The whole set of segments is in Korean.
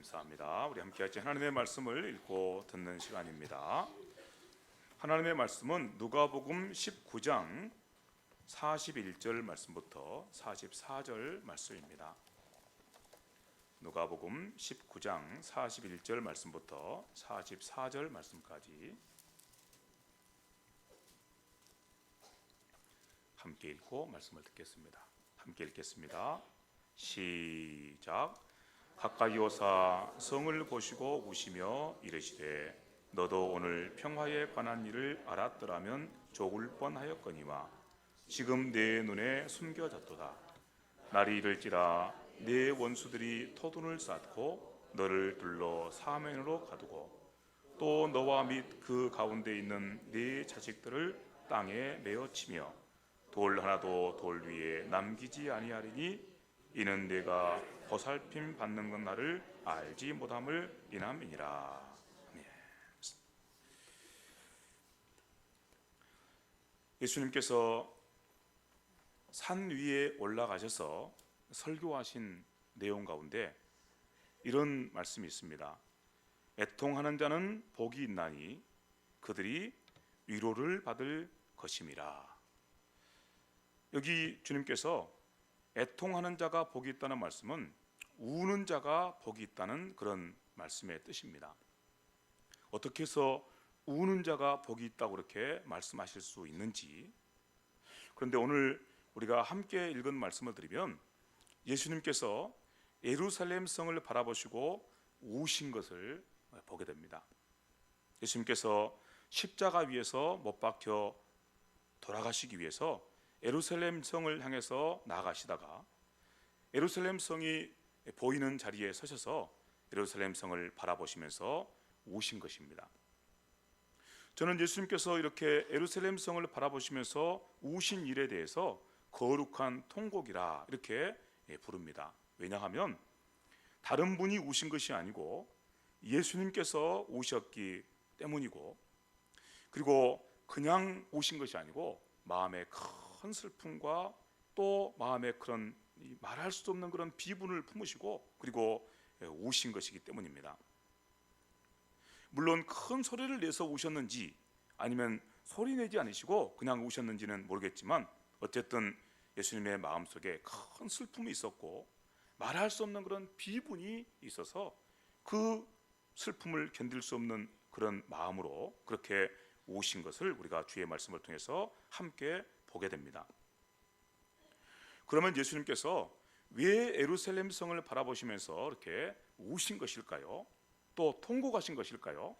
감사합니다. 우리 함께 같이 하나님의 말씀을 읽고 듣는 시간입니다. 하나님의 말씀은 누가복음 19장 41절 말씀부터 44절 말씀입니다. 누가복음 19장 41절 말씀부터 44절 말씀까지 함께 읽고 말씀을 듣겠습니다. 함께 읽겠습니다. 시작. 가까이 오사 성을 보시고 우시며 이르시되 너도 오늘 평화에 관한 일을 알았더라면 좋을 뻔하였거니와 지금 내 눈에 숨겨졌도다. 날이 이를지라 내 원수들이 토둔을 쌓고 너를 둘러 사면으로 가두고 또 너와 및 그 가운데 있는 네 자식들을 땅에 메어치며 돌 하나도 돌 위에 남기지 아니하리니 이는 내가 보살핌 받는 것 나를 알지 못함을 인함이니라. 예수님께서 산 위에 올라가셔서 설교하신 내용 가운데 이런 말씀이 있습니다. 애통하는 자는 복이 있나니 그들이 위로를 받을 것임이라. 여기 주님께서 애통하는 자가 복이 있다는 말씀은 우는 자가 복이 있다는 그런 말씀의 뜻입니다. 어떻게 해서 우는 자가 복이 있다고 그렇게 말씀하실 수 있는지, 그런데 오늘 우리가 함께 읽은 말씀을 드리면 예수님께서 예루살렘 성을 바라보시고 우신 것을 보게 됩니다. 예수님께서 십자가 위에서 못 박혀 돌아가시기 위해서 예루살렘 성을 향해서 나아가시다가 예루살렘 성이 보이는 자리에 서셔서 예루살렘 성을 바라보시면서 우신 것입니다. 저는 예수님께서 이렇게 예루살렘 성을 바라보시면서 우신 일에 대해서 거룩한 통곡이라 이렇게 부릅니다. 왜냐하면 다른 분이 우신 것이 아니고 예수님께서 우셨기 때문이고, 그리고 그냥 우신 것이 아니고 마음에 큰 슬픔과 또 마음에 그런 말할 수 없는 그런 비분을 품으시고 그리고 우신 것이기 때문입니다. 물론 큰 소리를 내서 우셨는지 아니면 소리 내지 않으시고 그냥 우셨는지는 모르겠지만 어쨌든 예수님의 마음속에 큰 슬픔이 있었고 말할 수 없는 그런 비분이 있어서 그 슬픔을 견딜 수 없는 그런 마음으로 그렇게 우신 것을 우리가 주의 말씀을 통해서 함께 보게 됩니다. 그러면 예수님께서 왜 예루살렘 성을 바라보시면서 이렇게 우신 것일까요? 또 통곡하신 것일까요?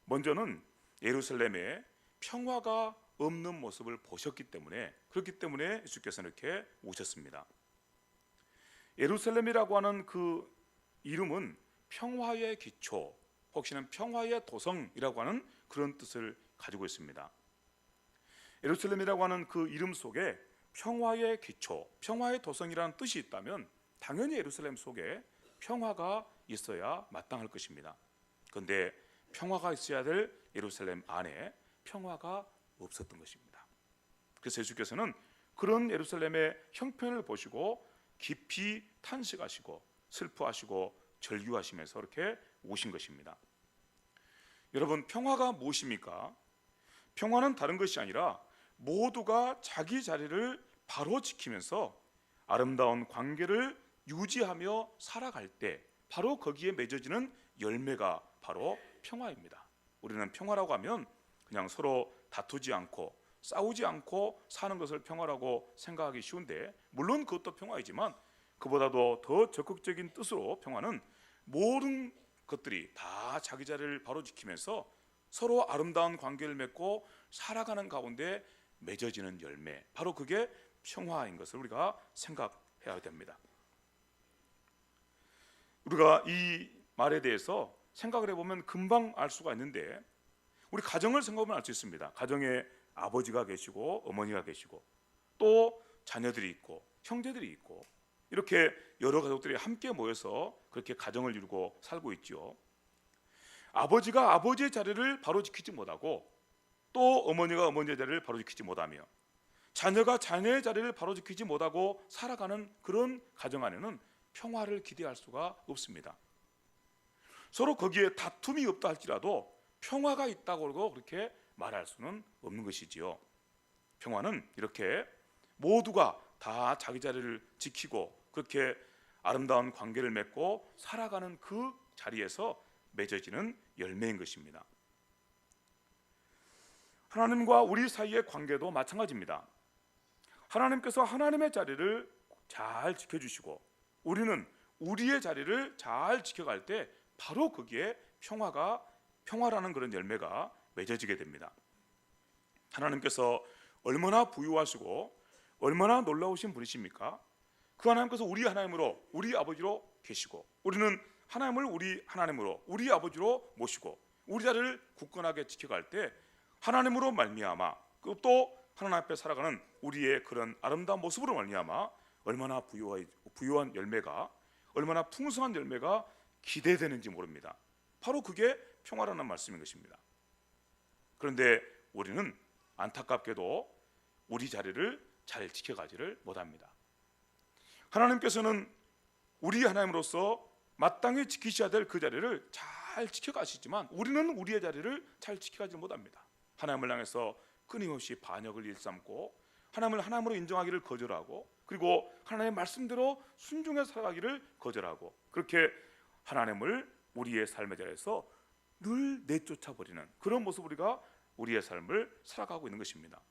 먼저는 예루살렘에 평화가 없는 모습을 보셨기 때문에, 그렇기 때문에 예수께서는 이렇게 우셨습니다. 예루살렘이라고 하는 그 이름은 평화의 기초, 혹시는 평화의 도성이라고 하는 그런 뜻을 가지고 있습니다. 예루살렘이라고 하는 그 이름 속에 평화의 기초, 평화의 도성이라는 뜻이 있다면 당연히 예루살렘 속에 평화가 있어야 마땅할 것입니다. 그런데 평화가 있어야 될 예루살렘 안에 평화가 없었던 것입니다. 그래서 예수께서는 그런 예루살렘의 형편을 보시고 깊이 탄식하시고 슬퍼하시고 절규하시면서 이렇게 오신 것입니다. 여러분, 평화가 무엇입니까? 평화는 다른 것이 아니라 모두가 자기 자리를 바로 지키면서 아름다운 관계를 유지하며 살아갈 때 바로 거기에 맺어지는 열매가 바로 평화입니다. 우리는 평화라고 하면 그냥 서로 다투지 않고 싸우지 않고 사는 것을 평화라고 생각하기 쉬운데, 물론 그것도 평화이지만 그보다도 더 적극적인 뜻으로 평화는 모든 것들이 다 자기 자리를 바로 지키면서 서로 아름다운 관계를 맺고 살아가는 가운데 맺어지는 열매, 바로 그게 평화인 것을 우리가 생각해야 됩니다. 우리가 이 말에 대해서 생각을 해보면 금방 알 수가 있는데, 우리 가정을 생각하면 알 수 있습니다. 가정에 아버지가 계시고 어머니가 계시고 또 자녀들이 있고 형제들이 있고 이렇게 여러 가족들이 함께 모여서 그렇게 가정을 이루고 살고 있죠. 아버지가 아버지의 자리를 바로 지키지 못하고 또 어머니가 어머니의 자리를 바로 지키지 못하며 자녀가 자녀의 자리를 바로 지키지 못하고 살아가는 그런 가정 안에는 평화를 기대할 수가 없습니다. 서로 거기에 다툼이 없다 할지라도 평화가 있다고도 그렇게 말할 수는 없는 것이지요. 평화는 이렇게 모두가 다 자기 자리를 지키고 그렇게 아름다운 관계를 맺고 살아가는 그 자리에서 맺어지는 열매인 것입니다. 하나님과 우리 사이의 관계도 마찬가지입니다. 하나님께서 하나님의 자리를 잘 지켜주시고 우리는 우리의 자리를 잘 지켜갈 때 바로 거기에 평화라는 그런 열매가 맺어지게 됩니다. 하나님께서 얼마나 부유하시고 얼마나 놀라우신 분이십니까? 그 하나님께서 우리 하나님으로 우리 아버지로 계시고 우리는 하나님을 우리 하나님으로 우리 아버지로 모시고 우리 자리를 굳건하게 지켜갈 때 하나님으로 말미암아 또 하나님 앞에 살아가는 우리의 그런 아름다운 모습으로 말미암아 얼마나 부유한 열매가 얼마나 풍성한 열매가 기대되는지 모릅니다. 바로 그게 평화라는 말씀인 것입니다. 그런데 우리는 안타깝게도 우리 자리를 잘 지켜가지를 못합니다. 하나님께서는 우리 하나님으로서 마땅히 지키셔야 될 그 자리를 잘 지켜가시지만 우리는 우리의 자리를 잘 지켜가지 못합니다. 하나님을 향해서 끊임없이 반역을 일삼고 하나님을 하나님으로 인정하기를 거절하고 그리고 하나님의 말씀대로 순종해 살아가기를 거절하고 그렇게 하나님을 우리의 삶의 자리에서 늘 내쫓아버리는 그런 모습 우리가 우리의 삶을 살아가고 있는 것입니다.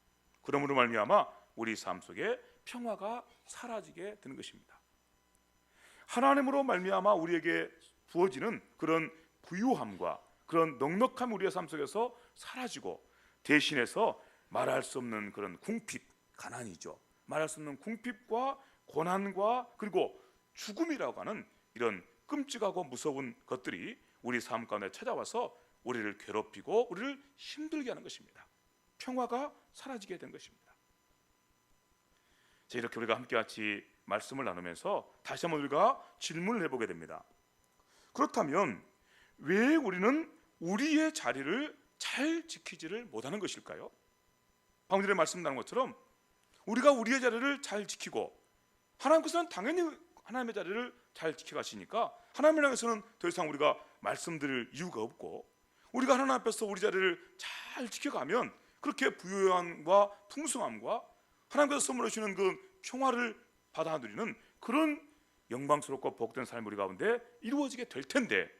그러므로 말미암아 우리 삶 속에 평화가 사라지게 되는 것입니다. 하나님으로 말미암아 우리에게 부어지는 그런 부유함과 그런 넉넉함이 우리의 삶 속에서 사라지고 대신해서 말할 수 없는 그런 궁핍, 가난이죠. 말할 수 없는 궁핍과 고난과 그리고 죽음이라고 하는 이런 끔찍하고 무서운 것들이 우리 삶 가운데 찾아와서 우리를 괴롭히고 우리를 힘들게 하는 것입니다. 평화가 사라지게 된 것입니다. 자, 이렇게 우리가 함께 같이 말씀을 나누면서 다시 한번 우리가 질문을 해보게 됩니다. 그렇다면 왜 우리는 우리의 자리를 잘 지키지를 못하는 것일까요? 방금 전에 말씀 나눈 것처럼 우리가 우리의 자리를 잘 지키고 하나님께서는 당연히 하나님의 자리를 잘 지켜가시니까 하나님을 향해서는 더 이상 우리가 말씀드릴 이유가 없고 우리가 하나님 앞에서 우리 자리를 잘 지켜가면 그렇게 부유함과 풍성함과 하나님께서 선물해 주시는 그 평화를 받아 누리는 그런 영광스럽고 복된 삶이 우리 가운데 이루어지게 될 텐데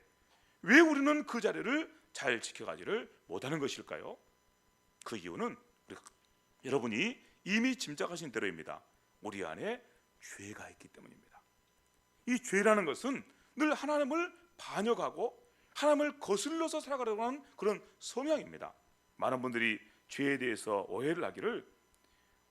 왜 우리는 그 자리를 잘 지켜가지를 못하는 것일까요? 그 이유는 여러분이 이미 짐작하신 대로입니다. 우리 안에 죄가 있기 때문입니다. 이 죄라는 것은 늘 하나님을 반역하고 하나님을 거슬러서 살아가려고 하는 그런 성향입니다. 많은 분들이 죄에 대해서 오해를 하기를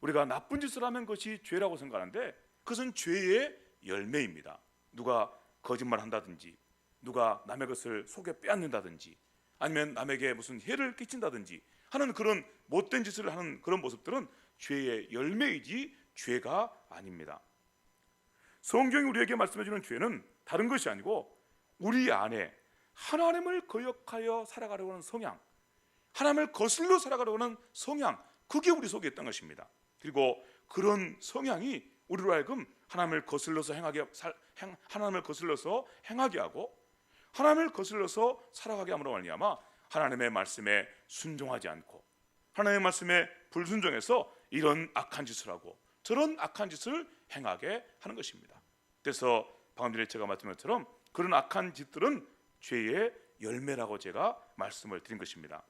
우리가 나쁜 짓을 하면 그것이 죄라고 생각하는데 그것은 죄의 열매입니다. 누가 거짓말 한다든지 누가 남의 것을 속여 빼앗는다든지 아니면 남에게 무슨 해를 끼친다든지 하는 그런 못된 짓을 하는 그런 모습들은 죄의 열매이지 죄가 아닙니다. 성경이 우리에게 말씀해 주는 죄는 다른 것이 아니고 우리 안에 하나님을 거역하여 살아가려고 하는 성향, 하나님을 거슬러 살아가려고 하는 성향, 그게 우리 속에 있다는 것입니다. 그리고 그런 성향이 우리로 하여금 하나님을 거슬러서 행하게 하고 하나님을 거슬러서 살아가게 함으로 말미암아 하나님의 말씀에 순종하지 않고 하나님의 말씀에 불순종해서 이런 악한 짓을 하고 저런 악한 짓을 행하게 하는 것입니다. 그래서 방금 전에 제가 말씀드린 것처럼 그런 악한 짓들은 죄의 열매라고 제가 말씀을 드린 것입니다.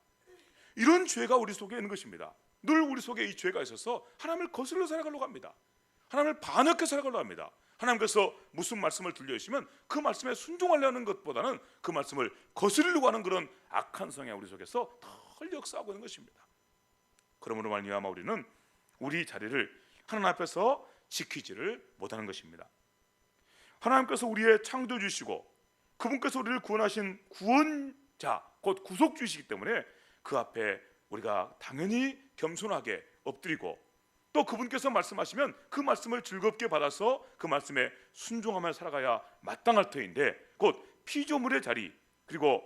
이런 죄가 우리 속에 있는 것입니다. 늘 우리 속에 이 죄가 있어서 하나님을 거슬러 살아가려고 합니다. 하나님을 반역해 살아가려고 합니다. 하나님께서 무슨 말씀을 들려주시면 그 말씀에 순종하려는 것보다는 그 말씀을 거스르려고 하는 그런 악한 성향이 우리 속에서 덜 역사하고 있는 것입니다. 그러므로 말미암아 우리는 우리 자리를 하나님 앞에서 지키지를 못하는 것입니다. 하나님께서 우리의 창조주시고 그분께서 우리를 구원하신 구원자 곧 구속주시기 때문에 그 앞에 우리가 당연히 겸손하게 엎드리고 또 그분께서 말씀하시면 그 말씀을 즐겁게 받아서 그 말씀에 순종하며 살아가야 마땅할 터인데 곧 피조물의 자리 그리고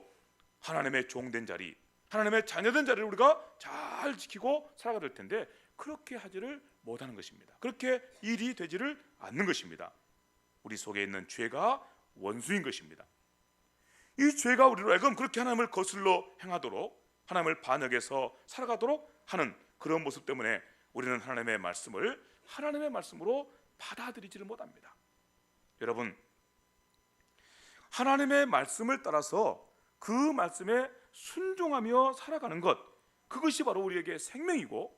하나님의 종된 자리 하나님의 자녀된 자리를 우리가 잘 지키고 살아가야 될 텐데 그렇게 하지를 못하는 것입니다. 그렇게 일이 되지를 않는 것입니다. 우리 속에 있는 죄가 원수인 것입니다. 이 죄가 우리로 하여금 그렇게 하나님을 거슬러 행하도록, 하나님을 반역해서 살아가도록 하는 그런 모습 때문에 우리는 하나님의 말씀을 하나님의 말씀으로 받아들이지를 못합니다. 여러분, 하나님의 말씀을 따라서 그 말씀에 순종하며 살아가는 것, 그것이 바로 우리에게 생명이고,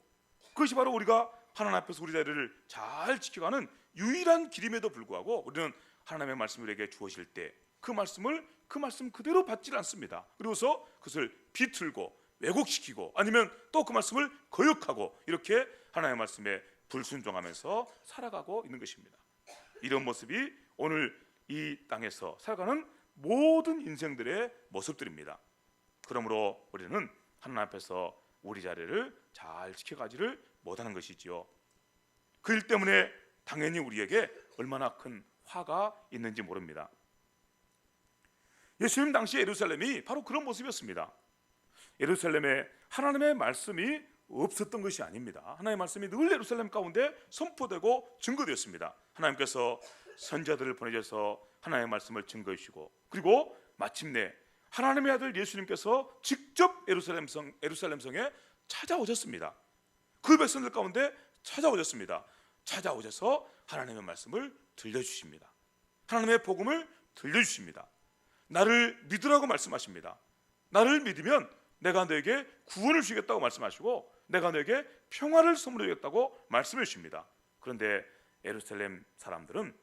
그것이 바로 우리가 하나님 앞에서 우리 자리를 잘 지켜가는 유일한 길임에도 불구하고 우리는 하나님의 말씀을 우리에게 주어질 때 그 말씀 그대로 받지 않습니다. 그리고서 그것을 비틀고 왜곡시키고 아니면 또 그 말씀을 거역하고 이렇게 하나님의 말씀에 불순종하면서 살아가고 있는 것입니다. 이런 모습이 오늘 이 땅에서 살아가는 모든 인생들의 모습들입니다. 그러므로 우리는 하나님 앞에서 우리 자리를 잘 지켜가지를 못하는 것이지요. 그 일 때문에 당연히 우리에게 얼마나 큰 화가 있는지 모릅니다. 예수님 당시 예루살렘이 바로 그런 모습이었습니다. 예루살렘에 하나님의 말씀이 없었던 것이 아닙니다. 하나님의 말씀이 늘 예루살렘 가운데 선포되고 증거되었습니다. 하나님께서 선자들을 보내셔서 하나님의 말씀을 증거해 주시고, 그리고 마침내 하나님의 아들 예수님께서 직접 예루살렘 성에 찾아오셨습니다. 그 백성들 가운데 찾아오셨습니다. 찾아오셔서 하나님의 말씀을 들려주십니다. 하나님의 복음을 들려주십니다. 나를 믿으라고 말씀하십니다. 나를 믿으면 내가 너에게 구원을 주겠다고 말씀하시고 내가 너에게 평화를 선물해 주겠다고 말씀해 주십니다. 그런데 예루살렘 사람들은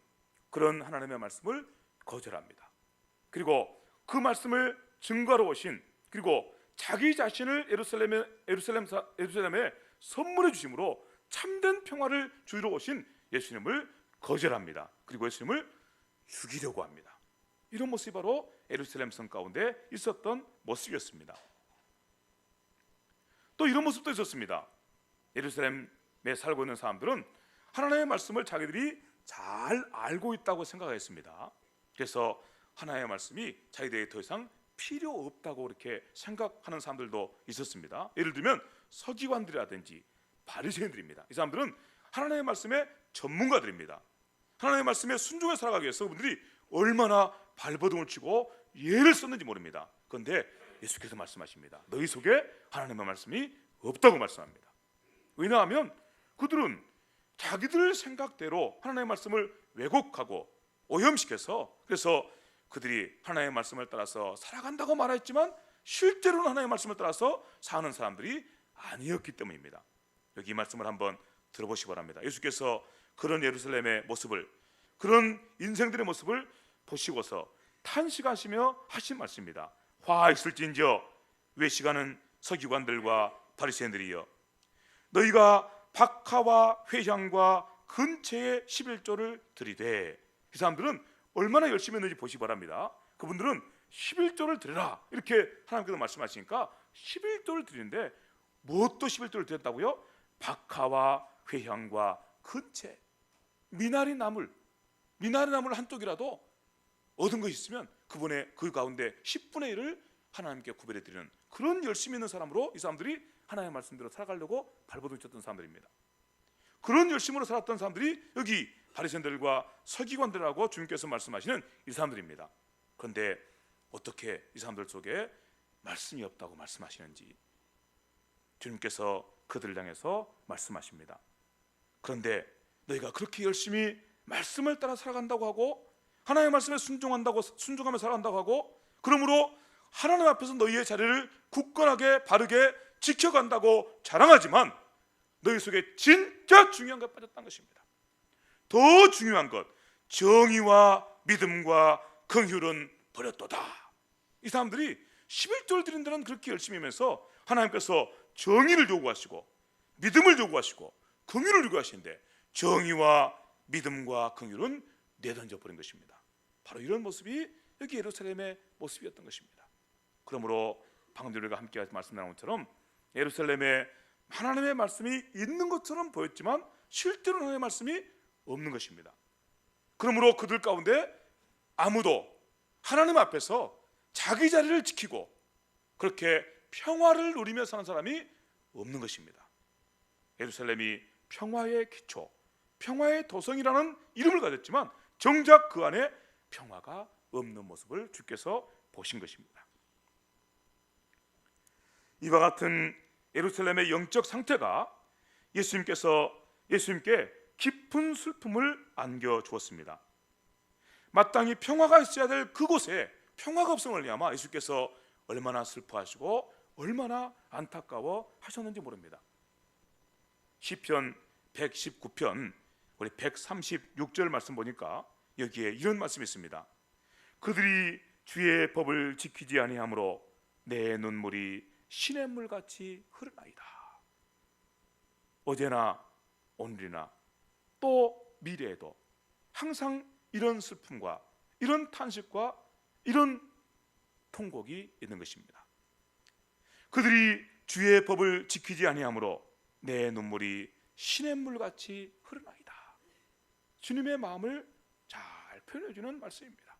그런 하나님의 말씀을 거절합니다. 그리고 그 말씀을 증거하러 오신, 그리고 자기 자신을 예루살렘에 선물해 주심으로 참된 평화를 주러 오신 예수님을 거절합니다. 그리고 예수님을 죽이려고 합니다. 이런 모습이 바로 예루살렘 성 가운데 있었던 모습이었습니다. 또 이런 모습도 있었습니다. 예루살렘에 살고 있는 사람들은 하나님의 말씀을 자기들이 잘 알고 있다고 생각했습니다. 그래서 하나님의 말씀이 자기들에게 더 이상 필요 없다고 이렇게 생각하는 사람들도 있었습니다. 예를 들면 서기관들이라든지 바리새인들입니다. 이 사람들은 하나님의 말씀의 전문가들입니다. 하나님의 말씀에 순종해 살아가기 위해서 그분들이 얼마나 발버둥을 치고 예를 썼는지 모릅니다. 그런데 예수께서 말씀하십니다. 너희 속에 하나님의 말씀이 없다고 말씀합니다. 왜냐하면 그들은 자기들 생각대로 하나님의 말씀을 왜곡하고 오염시켜서, 그래서 그들이 하나님의 말씀을 따라서 살아간다고 말했지만 실제로는 하나님의 말씀을 따라서 사는 사람들이 아니었기 때문입니다. 여기 이 말씀을 한번 들어보시기 바랍니다. 예수께서 그런 예루살렘의 모습을, 그런 인생들의 모습을 보시고서 탄식하시며 하신 말씀입니다. 화 있을진저 외식하는 서기관들과 바리새인들이여, 너희가 박하와 회향과 근체의 11조를 드리되, 이 사람들은 얼마나 열심히 했는지 보시기 바랍니다. 그분들은 11조를 드려라 이렇게 하나님께서 말씀하시니까 11조를 드리는데 무엇도 11조를 드렸다고요? 박하와 회향과 근체, 미나리 나물 한쪽이라도 얻은 것이 있으면 그 가운데 10분의 1을 하나님께 구별해 드리는 그런 열심히 있는 사람으로 이 사람들이 하나님의 말씀대로 살아가려고 발버둥 쳤던 사람들입니다. 그런 열심으로 살았던 사람들이 여기 바리새인들과 서기관들하고 주님께서 말씀하시는 이 사람들입니다. 그런데 어떻게 이 사람들 속에 말씀이 없다고 말씀하시는지 주님께서 그들을 향해서 말씀하십니다. 그런데 너희가 그렇게 열심히 말씀을 따라 살아간다고 하고 하나님의 말씀에 순종하며 살아간다고 하고, 그러므로 하나님 앞에서 너희의 자리를 굳건하게 바르게 지켜간다고 자랑하지만 너희 속에 진짜 중요한 것 빠졌다는 것입니다. 더 중요한 것, 정의와 믿음과 긍휼은 버렸도다. 이 사람들이 11조를 드린 데는 그렇게 열심히 하면서 하나님께서 정의를 요구하시고 믿음을 요구하시고 긍휼을 요구하시는데 정의와 믿음과 긍휼은 내던져 버린 것입니다. 바로 이런 모습이 여기 예루살렘의 모습이었던 것입니다. 그러므로 방금 우리가 함께 말씀 나눈 것처럼 예루살렘에 하나님의 말씀이 있는 것처럼 보였지만 실제로 하나님의 말씀이 없는 것입니다. 그러므로 그들 가운데 아무도 하나님 앞에서 자기 자리를 지키고 그렇게 평화를 누리며 사는 사람이 없는 것입니다. 예루살렘이 평화의 기초, 평화의 도성이라는 이름을 가졌지만 정작 그 안에 평화가 없는 모습을 주께서 보신 것입니다. 이와 같은 예루살렘의 영적 상태가 예수님께 깊은 슬픔을 안겨 주었습니다. 마땅히 평화가 있어야 될 그곳에 평화가 없음을 말미암아 예수께서 얼마나 슬퍼하시고 얼마나 안타까워 하셨는지 모릅니다. 시편 119편 우리 136절 말씀 보니까 여기에 이런 말씀이 있습니다. 그들이 주의 법을 지키지 아니하므로 내 눈물이 시냇물같이 흐르나이다. 어제나 오늘이나 또 미래에도 항상 이런 슬픔과 이런 탄식과 이런 통곡이 있는 것입니다. 그들이 주의 법을 지키지 아니하므로 내 눈물이 시냇물같이 흐르나이다. 주님의 마음을 잘 표현해 주는 말씀입니다.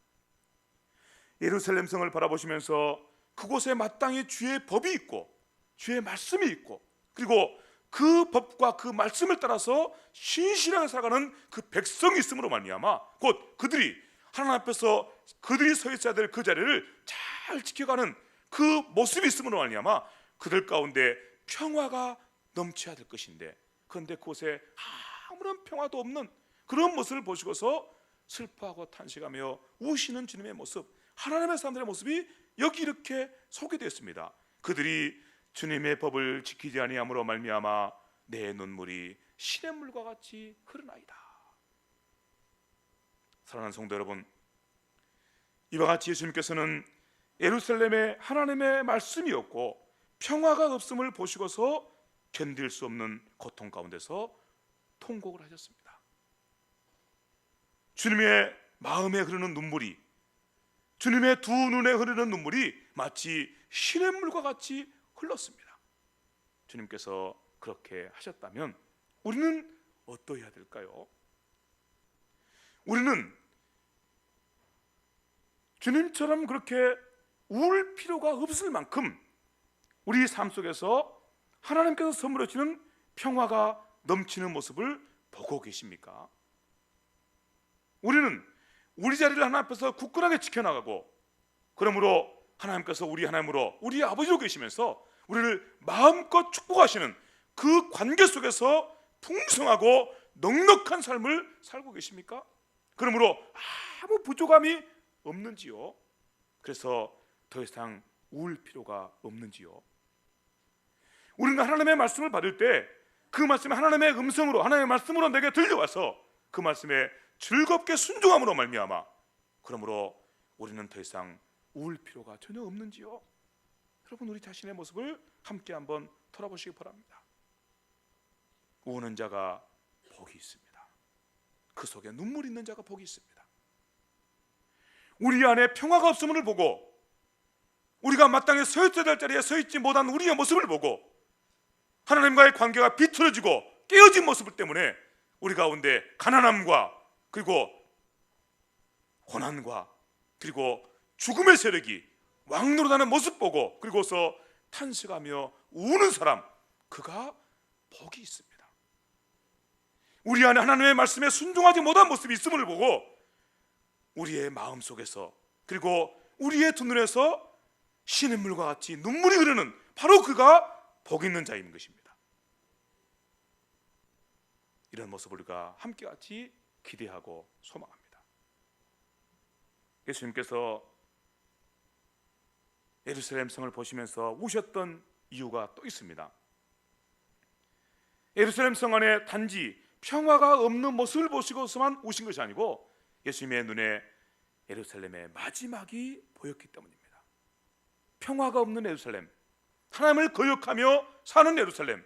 예루살렘 성을 바라보시면서 그곳에 마땅히 주의 법이 있고 주의 말씀이 있고 그리고 그 법과 그 말씀을 따라서 신실하게 살아가는 그 백성이 있음으로 말미암아 곧 그들이 하나님 앞에서 그들이 서 있어야 될 그 자리를 잘 지켜가는 그 모습이 있음으로 말미암아 그들 가운데 평화가 넘쳐야 될 것인데 그런데 그곳에 아무런 평화도 없는 그런 모습을 보시고서 슬퍼하고 탄식하며 우시는 주님의 모습, 하나님의 사람들의 모습이 여기 이렇게 소개되었습니다. 그들이 주님의 법을 지키지 아니함으로 말미암아 내 눈물이 시냇물과 같이 흐르나이다. 사랑하는 성도 여러분, 이와 같이 예수님께서는 예루살렘에 하나님의 말씀이 없고 평화가 없음을 보시고서 견딜 수 없는 고통 가운데서 통곡을 하셨습니다. 주님의 마음에 흐르는 눈물이, 주님의 두 눈에 흐르는 눈물이 마치 시냇물과 같이 흘렀습니다. 주님께서 그렇게 하셨다면 우리는 어떠해야 될까요? 우리는 주님처럼 그렇게 울 필요가 없을 만큼 우리 삶 속에서 하나님께서 선물해 주시는 평화가 넘치는 모습을 보고 계십니까? 우리는 우리 자리를 하나님 앞에서 굳건하게 지켜나가고 그러므로 하나님께서 우리 하나님으로 우리 아버지로 계시면서 우리를 마음껏 축복하시는 그 관계 속에서 풍성하고 넉넉한 삶을 살고 계십니까? 그러므로 아무 부족함이 없는지요? 그래서 더 이상 울 필요가 없는지요? 우리는 하나님의 말씀을 받을 때 그 말씀이 하나님의 음성으로 하나님의 말씀으로 내게 들려와서 그 말씀에 즐겁게 순종함으로 말미암아 그러므로 우리는 더 이상 울 필요가 전혀 없는지요? 여러분, 우리 자신의 모습을 함께 한번 돌아보시기 바랍니다. 우는 자가 복이 있습니다. 그 속에 눈물 있는 자가 복이 있습니다. 우리 안에 평화가 없음을 보고 우리가 마땅히 서 있어야 될 자리에 서 있지 못한 우리의 모습을 보고 하나님과의 관계가 비틀어지고 깨어진 모습 때문에 우리 가운데 가난함과 그리고 고난과 그리고 죽음의 세력이 왕노릇하는 모습 보고 그리고서 탄식하며 우는 사람, 그가 복이 있습니다. 우리 안에 하나님의 말씀에 순종하지 못한 모습이 있음을 보고 우리의 마음 속에서 그리고 우리의 두 눈에서 시냇물과 같이 눈물이 흐르는 바로 그가 복 있는 자인 것입니다. 이런 모습을 우리가 함께 같이 기대하고 소망합니다. 예수님께서 예루살렘 성을 보시면서 우셨던 이유가 또 있습니다. 예루살렘 성 안에 단지 평화가 없는 모습을 보시고서만 우신 것이 아니고 예수님의 눈에 예루살렘의 마지막이 보였기 때문입니다. 평화가 없는 예루살렘, 하나님을 거역하며 사는 예루살렘,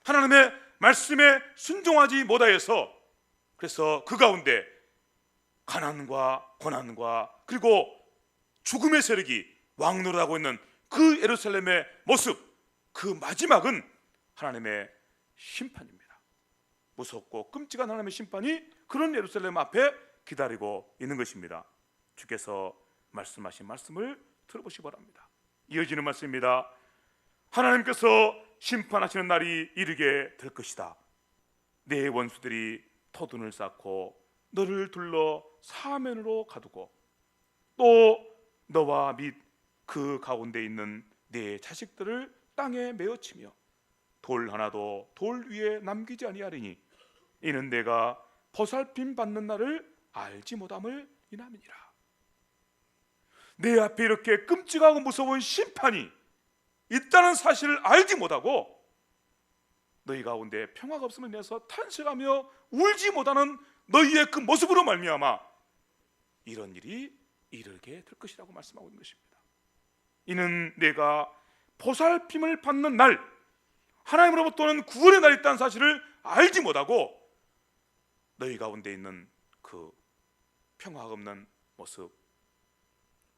하나님의 말씀에 순종하지 못하여서 그래서 그 가운데 가난과 고난과 그리고 죽음의 세력이 왕노릇하고 있는 그 예루살렘의 모습, 그 마지막은 하나님의 심판입니다. 무섭고 끔찍한 하나님의 심판이 그런 예루살렘 앞에 기다리고 있는 것입니다. 주께서 말씀하신 말씀을 들어보시기 바랍니다. 이어지는 말씀입니다. 하나님께서 심판하시는 날이 이르게 될 것이다. 내 원수들이 터둔을 쌓고 너를 둘러 사면으로 가두고 또 너와 및 그 가운데 있는 네 자식들을 땅에 메어치며 돌 하나도 돌 위에 남기지 아니하리니 이는 내가 보살핌 받는 날을 알지 못함을 인함이니라. 내 앞에 이렇게 끔찍하고 무서운 심판이 있다는 사실을 알지 못하고 너희 가운데 평화가 없음을 인해서 탄식하며 울지 못하는 너희의 그 모습으로 말미암아 이런 일이 이르게 될 것이라고 말씀하고 있는 것입니다. 이는 내가 보살핌을 받는 날, 하나님으로부터는 구원의 날이 있다는 사실을 알지 못하고 너희 가운데 있는 그 평화가 없는 모습,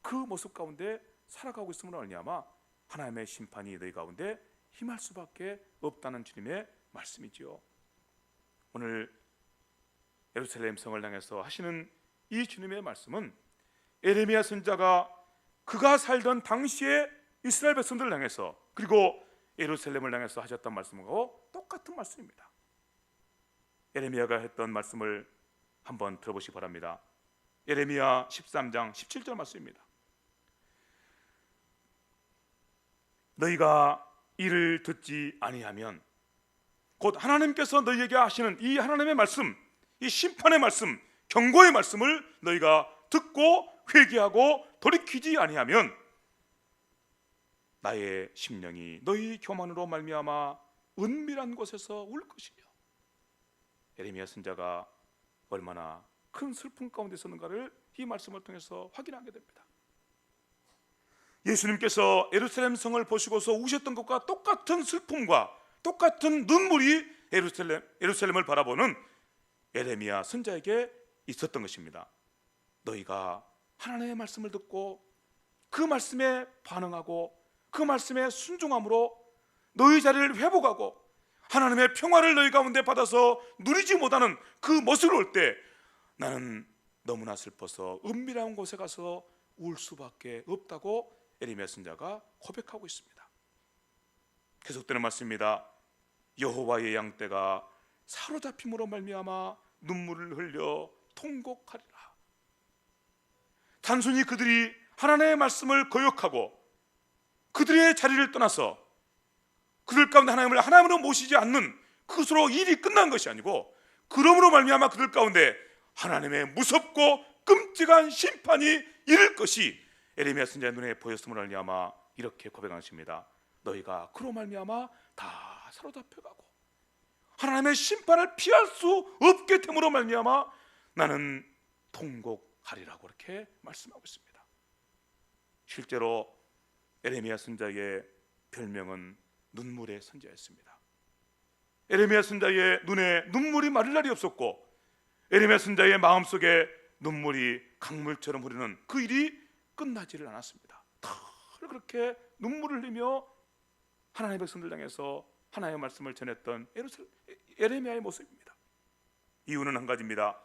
그 모습 가운데 살아가고 있음으로 말미암아 하나님의 심판이 너희 가운데 임할 수밖에 없다는 주님의 말씀이지요. 오늘 예루살렘 성을 향해서 하시는 이 주님의 말씀은 에레미야 선지자가 그가 살던 당시의 이스라엘 백성들을 향해서 그리고 예루살렘을 향해서 하셨던 말씀하고 똑같은 말씀입니다. 에레미야가 했던 말씀을 한번 들어보시기 바랍니다. 에레미야 13장 17절 말씀입니다. 너희가 이를 듣지 아니하면, 곧 하나님께서 너희에게 하시는 이 하나님의 말씀, 이 심판의 말씀, 경고의 말씀을 너희가 듣고 회개하고 돌이키지 아니하면 나의 심령이 너희 교만으로 말미암아 은밀한 곳에서 울 것이며. 에레미야 선지자가 얼마나 큰 슬픔 가운데 있었는가를 이 말씀을 통해서 확인하게 됩니다. 예수님께서 예루살렘 성을 보시고서 우셨던 것과 똑같은 슬픔과 똑같은 눈물이 예루살렘을 바라보는 에레미야 선지자에게 있었던 것입니다. 너희가 하나님의 말씀을 듣고 그 말씀에 반응하고 그 말씀에 순종함으로 너희 자리를 회복하고 하나님의 평화를 너희 가운데 받아서 누리지 못하는 그 모습을 볼 때 나는 너무나 슬퍼서 은밀한 곳에 가서 울 수밖에 없다고 에레미야 선지자가 고백하고 있습니다. 계속되는 말씀입니다. 여호와의 양떼가 사로잡힘으로 말미암아 눈물을 흘려 통곡하리라. 단순히 그들이 하나님의 말씀을 거역하고 그들의 자리를 떠나서 그들 가운데 하나님을 하나님으로 모시지 않는 그것으로 일이 끝난 것이 아니고 그러므로 말미암아 그들 가운데 하나님의 무섭고 끔찍한 심판이 이를 것이 에레미야 선지자의 눈에 보였음으로 말미암아 이렇게 고백하십니다. 너희가 그로 말미암아 다 사로잡혀가고 하나님의 심판을 피할 수 없게 됨으로 말미암아 나는 통곡하리라고 이렇게 말씀하고 있습니다. 실제로 에레미야 선지자의 별명은 눈물의 선지자였습니다. 에레미야 선지자의 눈에 눈물이 마를 날이 없었고 에레미야 선지자의 마음속에 눈물이 강물처럼 흐르는 그 일이 끝나지를 않았습니다. 늘 그렇게 눈물을 흘리며 하나님의 백성들 향해서 하나님의 말씀을 전했던 에레미야의 모습입니다. 이유는 한 가지입니다.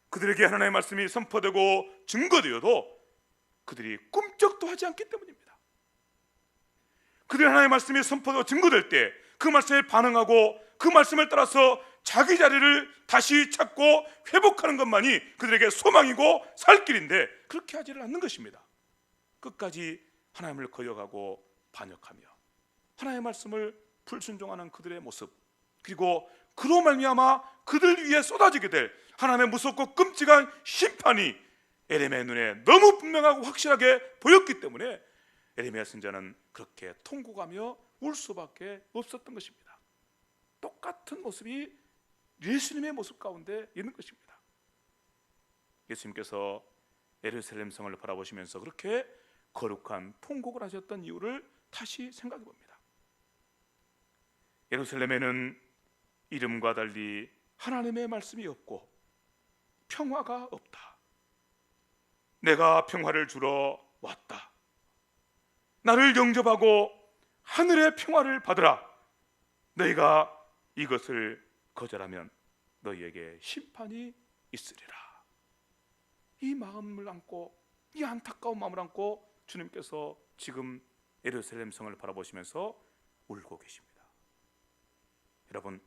그들에게 하나님의 말씀이 선포되고 증거되어도 그들이 꿈쩍도 하지 않기 때문입니다. 그들의 하나님의 말씀이 선포되고 증거될 때 그 말씀에 반응하고 그 말씀을 따라서 자기 자리를 다시 찾고 회복하는 것만이 그들에게 소망이고 살 길인데 그렇게 하지를 않는 것입니다. 끝까지 하나님을 거역하고 반역하며 하나님의 말씀을 불순종하는 그들의 모습, 그리고 그로 말미암아 그들 위에 쏟아지게 될 하나님의 무섭고 끔찍한 심판이 에레미야의 눈에 너무 분명하고 확실하게 보였기 때문에 에레미야 선지자는 그렇게 통곡하며 울 수밖에 없었던 것입니다. 똑같은 모습이 예수님의 모습 가운데 있는 것입니다. 예수님께서 예루살렘 성을 바라보시면서 그렇게 거룩한 통곡을 하셨던 이유를 다시 생각해 봅니다. 예루살렘에는 이름과 달리 하나님의 말씀이 없고 평화가 없다. 내가 평화를 주러 왔다. 나를 영접하고 하늘의 평화를 받으라. 너희가 이것을 거절하면 너희에게 심판이 있으리라. 이 마음을 안고, 이 안타까운 마음을 안고 주님께서 지금 예루살렘 성을 바라보시면서 울고 계십니다. 여러분,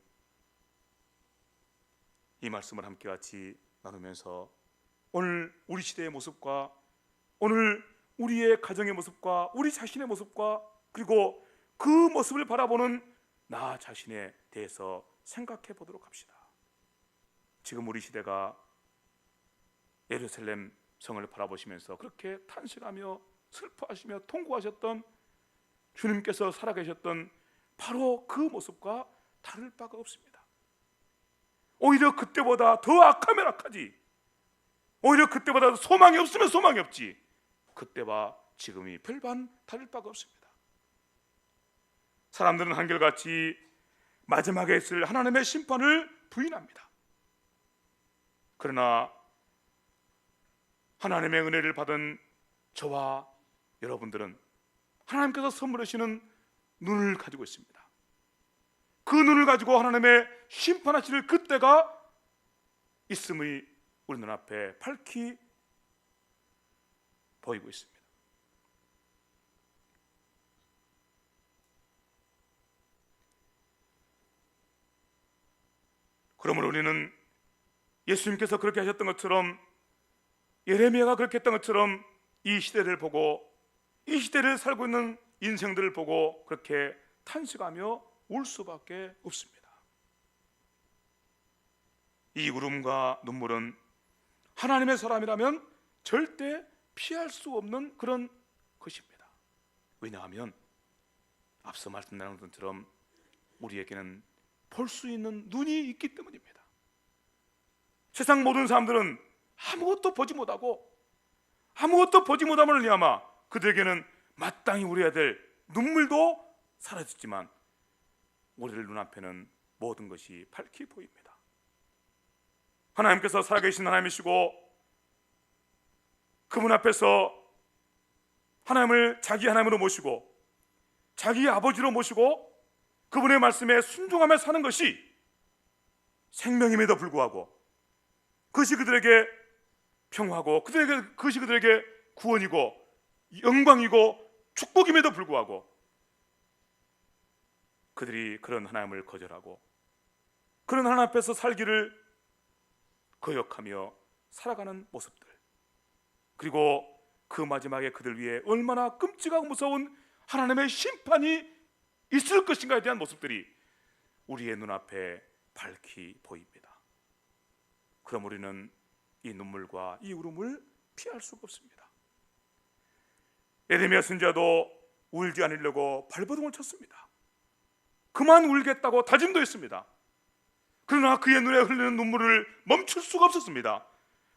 이 말씀을 함께 같이 나누면서 오늘 우리 시대의 모습과 오늘 우리의 가정의 모습과 우리 자신의 모습과 그리고 그 모습을 바라보는 나 자신에 대해서 생각해 보도록 합시다. 지금 우리 시대가 예루살렘 성을 바라보시면서 그렇게 탄식하며 슬퍼하시며 통고하셨던 주님께서 살아계셨던 바로 그 모습과 다를 바가 없습니다. 오히려 그때보다 더 악하면 악하지, 오히려 그때보다 소망이 없으면 소망이 없지, 그때와 지금이 별반 다를 바가 없습니다. 사람들은 한결같이 마지막에 있을 하나님의 심판을 부인합니다. 그러나 하나님의 은혜를 받은 저와 여러분들은 하나님께서 선물하시는 눈을 가지고 있습니다. 그 눈을 가지고 하나님의 심판하실 그때가 있음이 우리 눈앞에 밝히 보이고 있습니다. 그러므로 우리는 예수님께서 그렇게 하셨던 것처럼, 예레미야가 그렇게 했던 것처럼 이 시대를 보고, 이 시대를 살고 있는 인생들을 보고 그렇게 탄식하며 울 수밖에 없습니다. 이 울음과 눈물은 하나님의 사람이라면 절대 피할 수 없는 그런 것입니다. 왜냐하면 앞서 말씀드린 것처럼 우리에게는 볼 수 있는 눈이 있기 때문입니다. 세상 모든 사람들은 아무것도 보지 못하고 아무것도 보지 못함을 말미암아 그들에게는 마땅히 우려야 될 눈물도 사라졌지만 우리들 눈앞에는 모든 것이 밝히 보입니다. 하나님께서 살아계신 하나님이시고 그분 앞에서 하나님을 자기 하나님으로 모시고 자기 아버지로 모시고 그분의 말씀에 순종하며 사는 것이 생명임에도 불구하고, 그것이 그들에게 평화고 그것이 그들에게 구원이고 영광이고 축복임에도 불구하고 그들이 그런 하나님을 거절하고 그런 하나님 앞에서 살기를 거역하며 살아가는 모습들, 그리고 그 마지막에 그들 위해 얼마나 끔찍하고 무서운 하나님의 심판이 있을 것인가에 대한 모습들이 우리의 눈앞에 밝히 보입니다. 그럼 우리는 이 눈물과 이 울음을 피할 수가 없습니다. 예레미야 선지자도 울지 않으려고 발버둥을 쳤습니다. 그만 울겠다고 다짐도 했습니다. 그러나 그의 눈에 흐르는 눈물을 멈출 수가 없었습니다.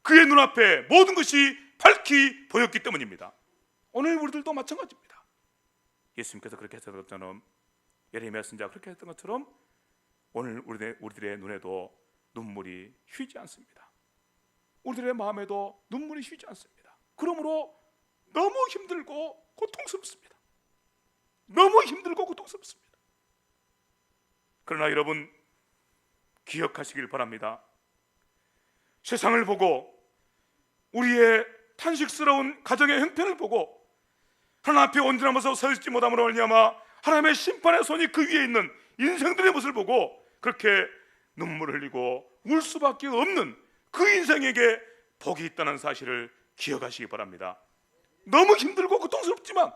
그의 눈앞에 모든 것이 밝히 보였기 때문입니다. 오늘 우리들도 마찬가지입니다. 예수님께서 그렇게 했던 것처럼, 예레미야 선지자가 그렇게 했던 것처럼 오늘 우리들의 눈에도 눈물이 쉬지 않습니다. 우리들의 마음에도 눈물이 쉬지 않습니다. 그러므로 너무 힘들고 고통스럽습니다. 너무 힘들고 고통스럽습니다. 그러나 여러분 기억하시길 바랍니다. 세상을 보고 우리의 탄식스러운 가정의 형편을 보고 하나님 앞에 온전하면서 서 있지 못함으로 말미암아 하나님의 심판의 손이 그 위에 있는 인생들의 모습을 보고 그렇게 눈물을 흘리고 울 수밖에 없는 그 인생에게 복이 있다는 사실을 기억하시기 바랍니다. 너무 힘들고 고통스럽지만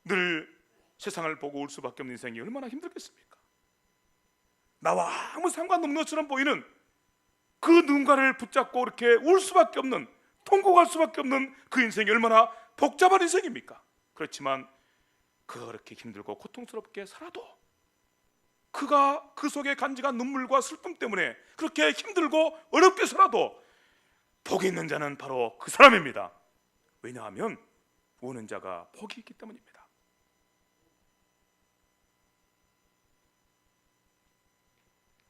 늘 세상을 보고 울 수밖에 없는 인생이 얼마나 힘들겠습니까? 나와 아무 상관없는 것처럼 보이는 그 누군가를 붙잡고 이렇게 울 수밖에 없는, 통곡할 수밖에 없는 그 인생이 얼마나 복잡한 인생입니까? 그렇지만 그렇게 힘들고 고통스럽게 살아도 그가 그 속에 간직한 눈물과 슬픔 때문에 그렇게 힘들고 어렵게 살아도 복이 있는 자는 바로 그 사람입니다. 왜냐하면 우는 자가 복이 있기 때문입니다.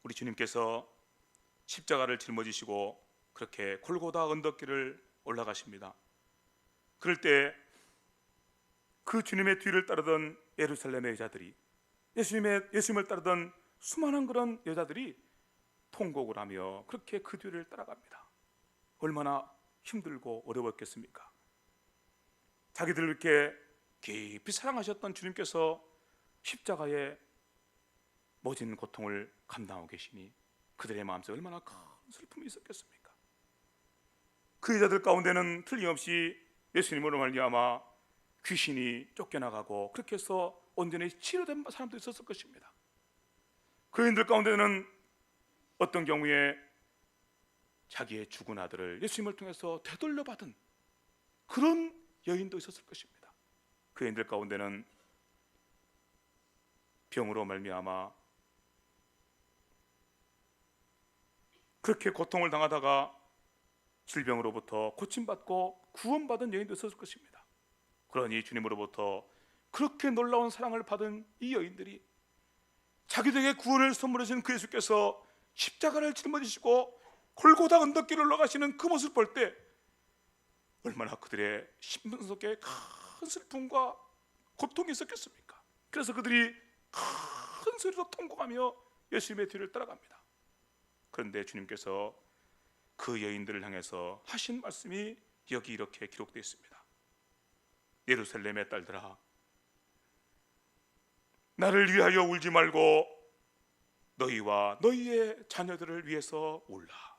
우리 주님께서 십자가를 짊어지시고 그렇게 골고다 언덕길을 올라가십니다. 그럴 때 그 주님의 뒤를 따르던 예루살렘의 여자들이, 예수님을 따르던 수많은 그런 여자들이 통곡을 하며 그렇게 그 뒤를 따라갑니다. 얼마나 힘들고 어려웠겠습니까? 자기들을 이렇게 깊이 사랑하셨던 주님께서 십자가에 모진 고통을 감당하고 계시니 그들의 마음속에 얼마나 큰 슬픔이 있었겠습니까? 그 여자들 가운데는 틀림없이 예수님으로 말미암아 귀신이 쫓겨나가고 그렇게 해서 온전히 치료된 사람도 있었을 것입니다. 그 여인들 가운데는 어떤 경우에 자기의 죽은 아들을 예수님을 통해서 되돌려받은 그런 여인도 있었을 것입니다. 그 여인들 가운데는 병으로 말미암아 그렇게 고통을 당하다가 질병으로부터 고침받고 구원받은 여인도 있었을 것입니다. 그러니 주님으로부터 그렇게 놀라운 사랑을 받은 이 여인들이 자기들에게 구원을 선물해 주신 그 예수께서 십자가를 짊어지시고 골고다 언덕길을 올라가시는 그 모습을 볼 때 얼마나 그들의 심령 속에 큰 슬픔과 고통이 있었겠습니까? 그래서 그들이 큰 소리로 통곡하며 예수님의 뒤를 따라갑니다. 그런데 주님께서 그 여인들을 향해서 하신 말씀이 여기 이렇게 기록되어 있습니다. 예루살렘의 딸들아, 나를 위하여 울지 말고 너희와 너희의 자녀들을 위해서 울라.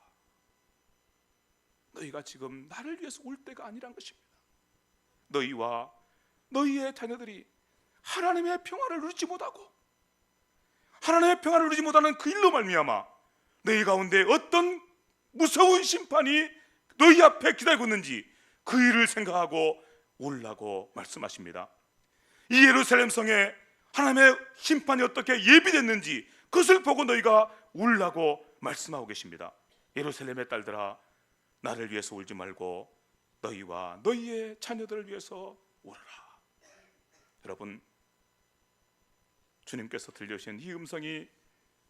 너희가 지금 나를 위해서 울 때가 아니란 것입니다. 너희와 너희의 자녀들이 하나님의 평화를 누리지 못하고 하나님의 평화를 누리지 못하는 그 일로 말미암아 너희 가운데 어떤 무서운 심판이 너희 앞에 기다리고 있는지 그 일을 생각하고 울라고 말씀하십니다. 이 예루살렘 성에 하나님의 심판이 어떻게 예비됐는지 그것을 보고 너희가 울라고 말씀하고 계십니다. 예루살렘의 딸들아, 나를 위해서 울지 말고 너희와 너희의 자녀들을 위해서 울어라. 여러분, 주님께서 들려주신 이 음성이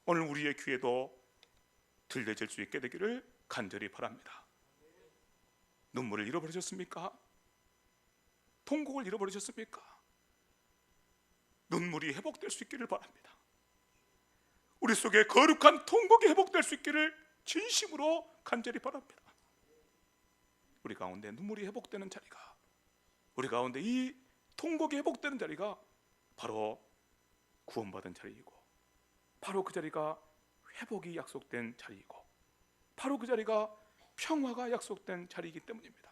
오늘 우리의 귀에도 들려질 수 있게 되기를 간절히 바랍니다. 눈물을 잃어버리셨습니까? 통곡을 잃어버리셨습니까? 눈물이 회복될 수 있기를 바랍니다. 우리 속에 거룩한 통곡이 회복될 수 있기를 진심으로 간절히 바랍니다. 우리 가운데 눈물이 회복되는 자리가, 우리 가운데 이 통곡이 회복되는 자리가 바로 구원받은 자리이고, 바로 그 자리가 회복이 약속된 자리이고, 바로 그 자리가 평화가 약속된 자리이기 때문입니다.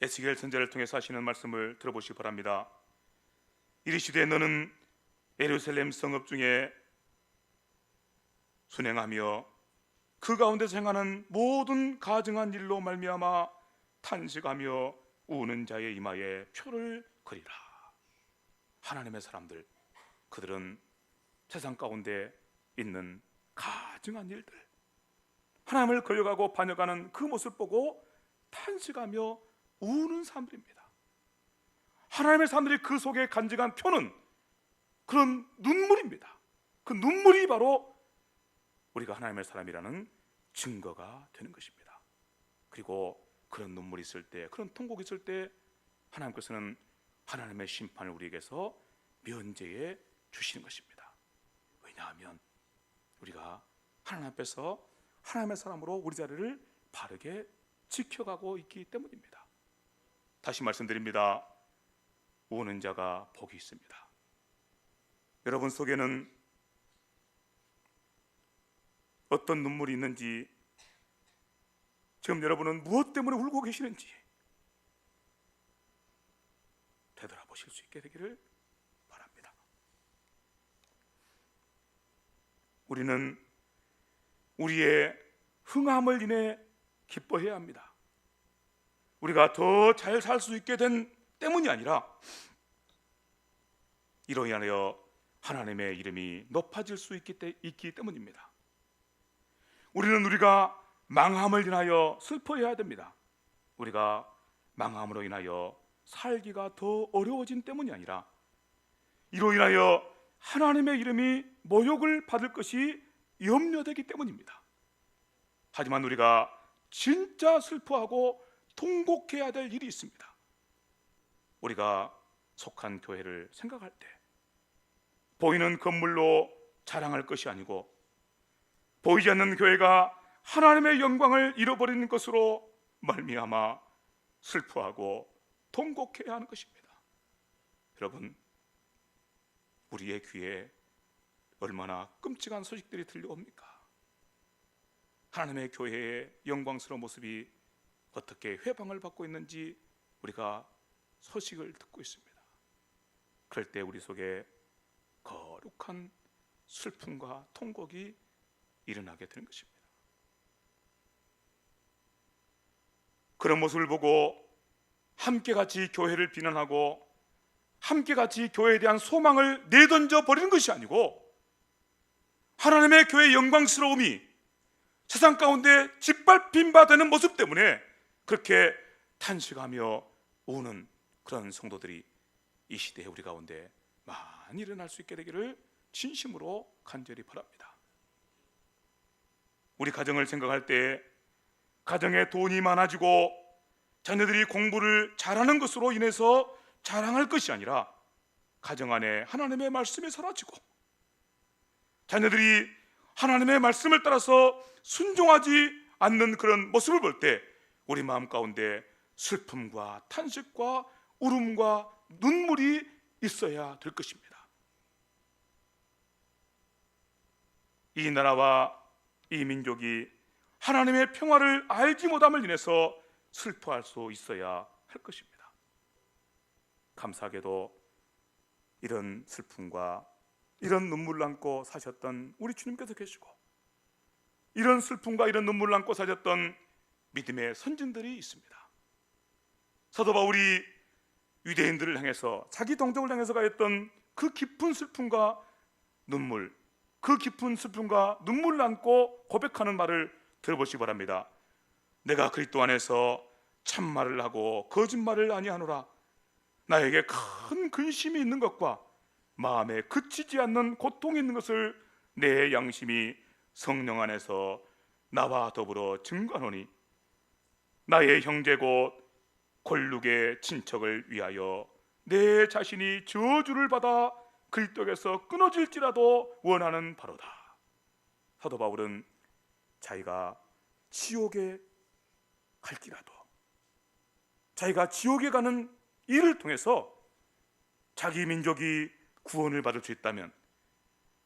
에스겔 선지자를 통해서 하시는 말씀을 들어보시기 바랍니다. 이르시되 너는 예루살렘 성읍 중에 순행하며 그 가운데서 행하는 모든 가증한 일로 말미암아 탄식하며 우는 자의 이마에 표를 그리라. 하나님의 사람들, 그들은 세상 가운데 있는 가증한 일들, 하나님을 걸려가고 반역하는 그 모습 보고 탄식하며 우는 사람들입니다. 하나님의 사람들이 그 속에 간직한 표는 그런 눈물입니다. 그 눈물이 바로 우리가 하나님의 사람이라는 증거가 되는 것입니다. 그리고 그런 눈물이 있을 때, 그런 통곡이 있을 때 하나님께서는 하나님의 심판을 우리에게서 면제해 주시는 것입니다. 왜냐하면 우리가 하나님 앞에서 하나님의 사람으로 우리 자리를 바르게 지켜가고 있기 때문입니다. 다시 말씀드립니다. 우는 자가 복이 있습니다. 여러분 속에는 어떤 눈물이 있는지, 지금 여러분은 무엇 때문에 울고 계시는지 되돌아보실 수 있게 되기를 바랍니다. 우리는 우리의 흥함을 인해 기뻐해야 합니다. 우리가 더 잘 살 수 있게 된 때문이 아니라 이로 인하여 하나님의 이름이 높아질 수 있기 때문입니다. 우리는 우리가 망함을 인하여 슬퍼해야 됩니다. 우리가 망함으로 인하여 살기가 더 어려워진 때문이 아니라 이로 인하여 하나님의 이름이 모욕을 받을 것이 염려되기 때문입니다. 하지만 우리가 진짜 슬퍼하고 통곡해야 될 일이 있습니다. 우리가 속한 교회를 생각할 때 보이는 건물로 자랑할 것이 아니고 보이지 않는 교회가 하나님의 영광을 잃어버리는 것으로 말미암아 슬퍼하고 통곡해야 하는 것입니다. 여러분, 우리의 귀에 얼마나 끔찍한 소식들이 들려옵니까? 하나님의 교회의 영광스러운 모습이 어떻게 회방을 받고 있는지 우리가 소식을 듣고 있습니다. 그럴 때 우리 속에 거룩한 슬픔과 통곡이 일어나게 되는 것입니다. 그런 모습을 보고 함께 같이 교회를 비난하고 함께 같이 교회에 대한 소망을 내던져 버리는 것이 아니고, 하나님의 교회의 영광스러움이 세상 가운데 짓밟힌 바 되는 모습 때문에 그렇게 탄식하며 우는 그런 성도들이 이 시대에 우리 가운데 많이 일어날 수 있게 되기를 진심으로 간절히 바랍니다. 우리 가정을 생각할 때 가정에 돈이 많아지고 자녀들이 공부를 잘하는 것으로 인해서 자랑할 것이 아니라, 가정 안에 하나님의 말씀이 사라지고 자녀들이 하나님의 말씀을 따라서 순종하지 않는 그런 모습을 볼 때 우리 마음 가운데 슬픔과 탄식과 울음과 눈물이 있어야 될 것입니다. 이 나라와 이 민족이 하나님의 평화를 알지 못함을 인해서 슬퍼할 수 있어야 할 것입니다. 감사하게도 이런 슬픔과 이런 눈물을 안고 사셨던 우리 주님께서 계시고, 이런 슬픔과 이런 눈물을 안고 사셨던 믿음의 선진들이 있습니다. 사도 바울이 유대인들을 향해서, 자기 동족을 향해서 가했던 그 깊은 슬픔과 눈물, 그 깊은 슬픔과 눈물을 안고 고백하는 말을 들어보시기 바랍니다. 내가 그리스도 안에서 참말을 하고 거짓말을 아니하노라. 나에게 큰 근심이 있는 것과 마음에 그치지 않는 고통이 있는 것을 내 양심이 성령 안에서 나와 더불어 증거하노니, 나의 형제 곧 골육의 친척을 위하여 내 자신이 저주를 받아 그리스도에서 끊어질지라도 원하는 바로다. 사도 바울은 자기가 지옥에 갈지라도, 자기가 지옥에 가는 일을 통해서 자기 민족이 구원을 받을 수 있다면,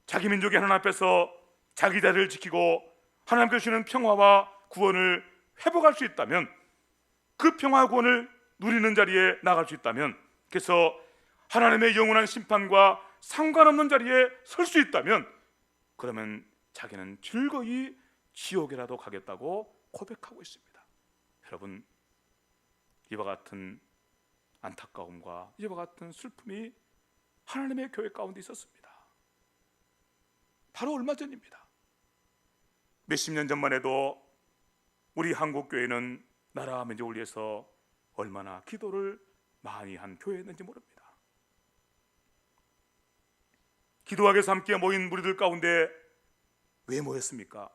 자기 민족이 하나님 앞에서 자기 자리를 지키고 하나님께서 주시는 평화와 구원을 회복할 수 있다면, 그 평화와 구원을 누리는 자리에 나갈 수 있다면, 그래서 하나님의 영원한 심판과 상관없는 자리에 설 수 있다면, 그러면 자기는 즐거이 지옥에라도 가겠다고 고백하고 있습니다. 여러분, 이와 같은 안타까움과 이와 같은 슬픔이 하나님의 교회 가운데 있었습니다. 바로 얼마 전입니다. 몇십 년 전만 해도 우리 한국 교회는 나라와 민족을 위해서 얼마나 기도를 많이 한 교회였는지 모릅니다. 기도하기 위해서 함께 모인 무리들 가운데 왜 모였습니까?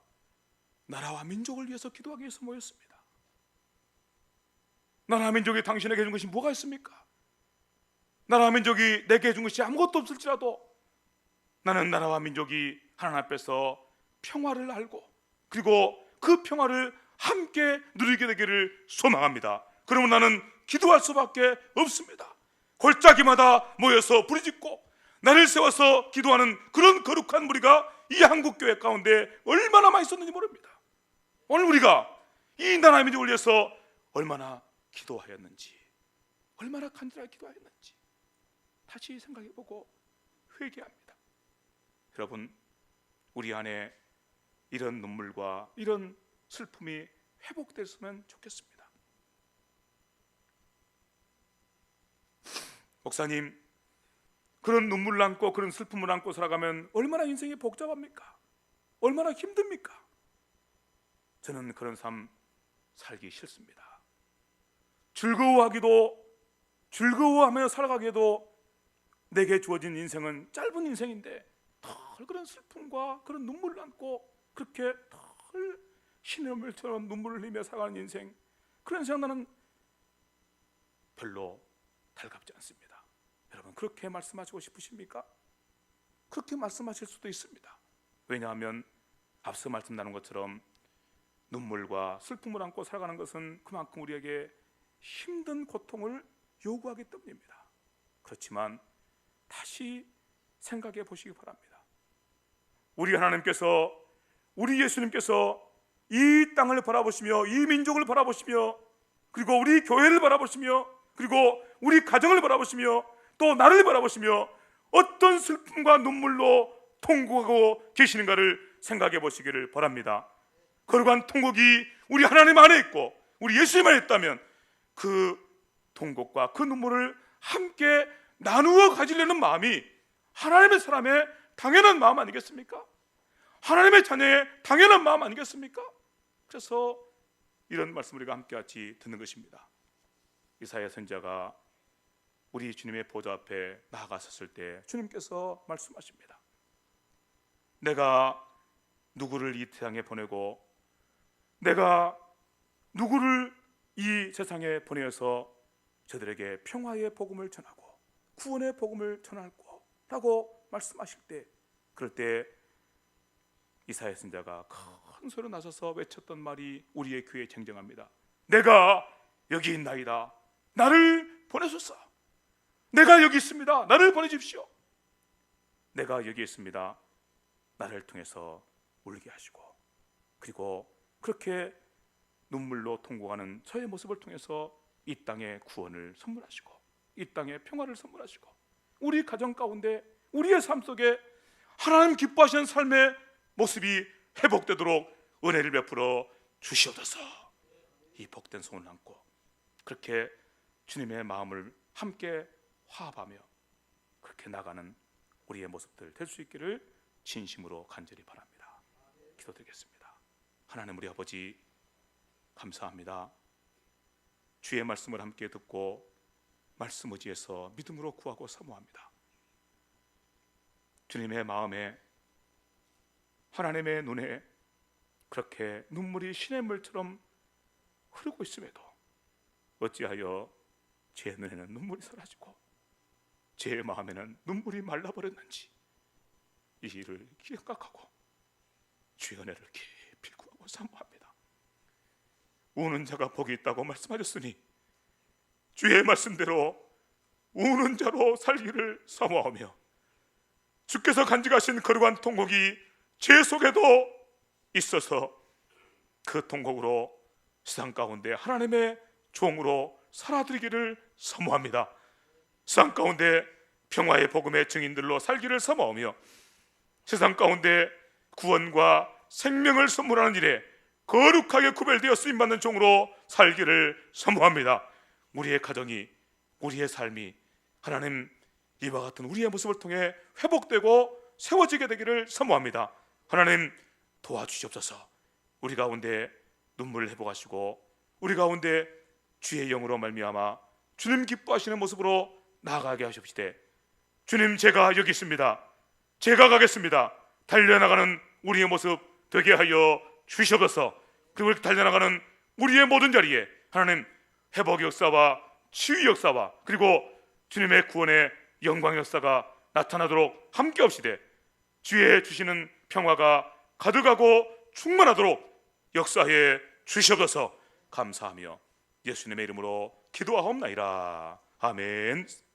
나라와 민족을 위해서 기도하기 위해서 모였습니다. 나라와 민족이 당신에게 준 것이 뭐가 있습니까? 나라와 민족이 내게 준 것이 아무것도 없을지라도 나는 나라와 민족이 하나님 앞에서 평화를 알고, 그리고 그 평화를 함께 누리게 되기를 소망합니다. 그러면 나는 기도할 수밖에 없습니다. 골짜기마다 모여서 부르짖고 나를 세워서 기도하는 그런 거룩한 무리가 이 한국교회 가운데 얼마나 많이 있었는지 모릅니다. 오늘 우리가 이 나라의 민족을 위해서 얼마나 기도하였는지, 얼마나 간절하게 기도하였는지 다시 생각해보고 회개합니다. 여러분, 우리 안에 이런 눈물과 이런 슬픔이 회복됐으면 좋겠습니다. 목사님, 그런 눈물을 안고 그런 슬픔을 안고 살아가면 얼마나 인생이 복잡합니까? 얼마나 힘듭니까? 저는 그런 삶 살기 싫습니다. 즐거워하며 살아가기에도 내게 주어진 인생은 짧은 인생인데 덜 그런 슬픔과 그런 눈물을 안고 그렇게 덜 신음물처럼 눈물을 흘리며 살아가는 인생, 그런 인생 나는 별로 달갑지 않습니다. 여러분, 그렇게 말씀하시고 싶으십니까? 그렇게 말씀하실 수도 있습니다. 왜냐하면 앞서 말씀 나눈 것처럼 눈물과 슬픔을 안고 살아가는 것은 그만큼 우리에게 힘든 고통을 요구하기 때문입니다. 그렇지만 다시 생각해 보시기 바랍니다. 우리 하나님께서, 우리 예수님께서 이 땅을 바라보시며 이 민족을 바라보시며 그리고 우리 교회를 바라보시며 그리고 우리 가정을 바라보시며 또 나를 바라보시며 어떤 슬픔과 눈물로 통곡하고 계시는가를 생각해 보시기를 바랍니다. 거룩한 통곡이 우리 하나님 안에 있고 우리 예수님 안에 있다면 그 통곡과 그 눈물을 함께 나누어 가지려는 마음이 하나님의 사람의 당연한 마음 아니겠습니까? 하나님의 자녀의 당연한 마음 아니겠습니까? 그래서 이런 말씀을 우리가 함께 같이 듣는 것입니다. 이사야 선지자가 우리 주님의 보좌 앞에 나아갔을 때 주님께서 말씀하십니다. 내가 누구를 이 세상에 보내고 내가 누구를 이 세상에 보내어서 저들에게 평화의 복음을 전하고 구원의 복음을 전하고 라고 말씀하실 때, 그럴 때 이사야 선지자가 큰 소리로 나서서 외쳤던 말이 우리의 귀에 쟁쟁합니다. 내가 여기 있나이다. 나를 보내소서. 내가 여기 있습니다. 나를 보내십시오. 내가 여기 있습니다. 나를 통해서 울게 하시고 그리고 그렇게 눈물로 통곡하는 저의 모습을 통해서 이 땅에 구원을 선물하시고 이 땅에 평화를 선물하시고 우리 가정 가운데 우리의 삶 속에 하나님 기뻐하시는 삶의 모습이 회복되도록 은혜를 베풀어 주시옵소서. 이 복된 소원을 안고 그렇게 주님의 마음을 함께 화합하며 그렇게 나가는 우리의 모습들 될 수 있기를 진심으로 간절히 바랍니다. 기도드리겠습니다. 하나님 우리 아버지 감사합니다. 주의 말씀을 함께 듣고 말씀 의지해서 믿음으로 구하고 사모합니다. 주님의 마음에 하나님의 눈에 그렇게 눈물이 시냇물처럼 흐르고 있음에도 어찌하여 제 눈에는 눈물이 사라지고 제 마음에는 눈물이 말라버렸는지 이 일을 기억하고 주의 은혜를 깊이 구하고 사모합니다. 우는 자가 복이 있다고 말씀하셨으니 주의 말씀대로 우는 자로 살기를 사모하며 주께서 간직하신 거룩한 통곡이 제 속에도 있어서 그 통곡으로 세상 가운데 하나님의 종으로 살아드리기를 사모합니다. 세상 가운데 평화의 복음의 증인들로 살기를 사모하며 세상 가운데 구원과 생명을 선물하는 일에 거룩하게 구별되어 쓰임받는 종으로 살기를 사모합니다. 우리의 가정이 우리의 삶이 하나님 이와 같은 우리의 모습을 통해 회복되고 세워지게 되기를 사모합니다. 하나님 도와주시옵소서. 우리 가운데 눈물을 회복하시고 우리 가운데 주의 영으로 말미암아 주님 기뻐하시는 모습으로 나아가게 하시옵시되 주님 제가 여기 있습니다. 제가 가겠습니다. 달려나가는 우리의 모습 되게 하여 주시옵소서. 그리고 이렇게 달려나가는 우리의 모든 자리에 하나님 회복 역사와 치유 역사와 그리고 주님의 구원의 영광 역사가 나타나도록 함께 합시되 주의 주시는 평화가 가득하고 충만하도록 역사해 주시옵소서. 감사하며 예수님의 이름으로 기도하옵나이다. 아멘.